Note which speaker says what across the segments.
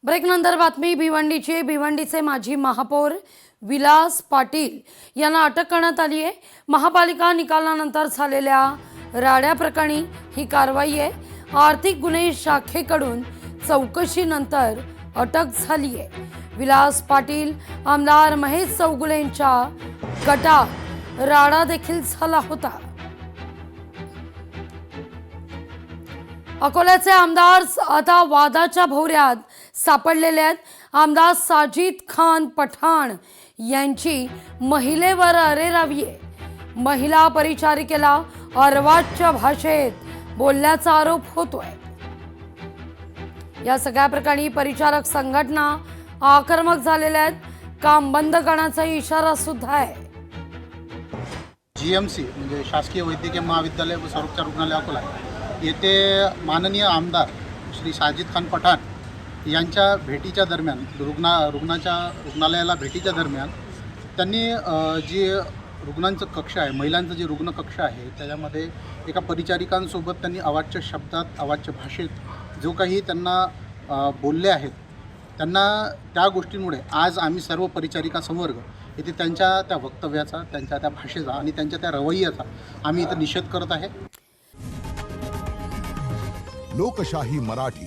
Speaker 1: ब्रेकनंतर बातमी भिवंडीची। भिवंडीचे माजी महापौर विलास पाटील यांना अटक करण्यात आली आहे। महापालिका निकालानंतर झालेल्या राड्या प्रकरणी ही कारवाई आहे। आर्थिक गुन्हे शाखेकडून चौकशीनंतर अटक झाली आहे। विलास पाटील आमदार महेश चौगुलेंच्या गटात राडा देखील झाला होता। अकोल्याचे आमदार आता वादाच्या भोवऱ्यात सापडलेले आहेत। आमदार साजिद खान पठाण यांची महिलेवर अरेरावी आहे। महिला परिचारिकेला अर्वाच्य भाषेत बोलल्याचा आरोप होतोय। या सगळ्या प्रकरणी परिचारक संघटना आक्रमक झालेल्या आहेत। काम बंद करण्याचा इशारा सुद्धा आहे।
Speaker 2: जीएमसी म्हणजे शासकीय वैद्यकीय महाविद्यालय व सर्वोपचार रुग्णालय अकोला येथे माननीय आमदार श्री साजिद खान पठाण यांच्या भेटीच्या दरम्यान रुग्णालयाला भेटीच्या दरम्यान त्यांनी जी रुग्णांचं कक्ष आहे, महिलांचं जे रुग्ण कक्ष आहे, त्याच्यामध्ये एका परिचारिकांसोबत त्यांनी अवाच्य शब्दात अवाच्य भाषेत जो काही त्यांना बोलले आहेत, त्यांना त्या गोष्टींमुळे आज आम्ही सर्व परिचारिका संवर्ग इथे त्यांच्या त्या वक्तव्याचा, त्यांच्या त्या भाषेचा आणि त्यांच्या त्या रवैयाचा आम्ही इथे निषेध करत आहे।
Speaker 3: लोकशाही मराठी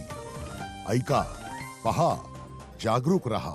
Speaker 3: ऐका, पहा, जागरूक रहा।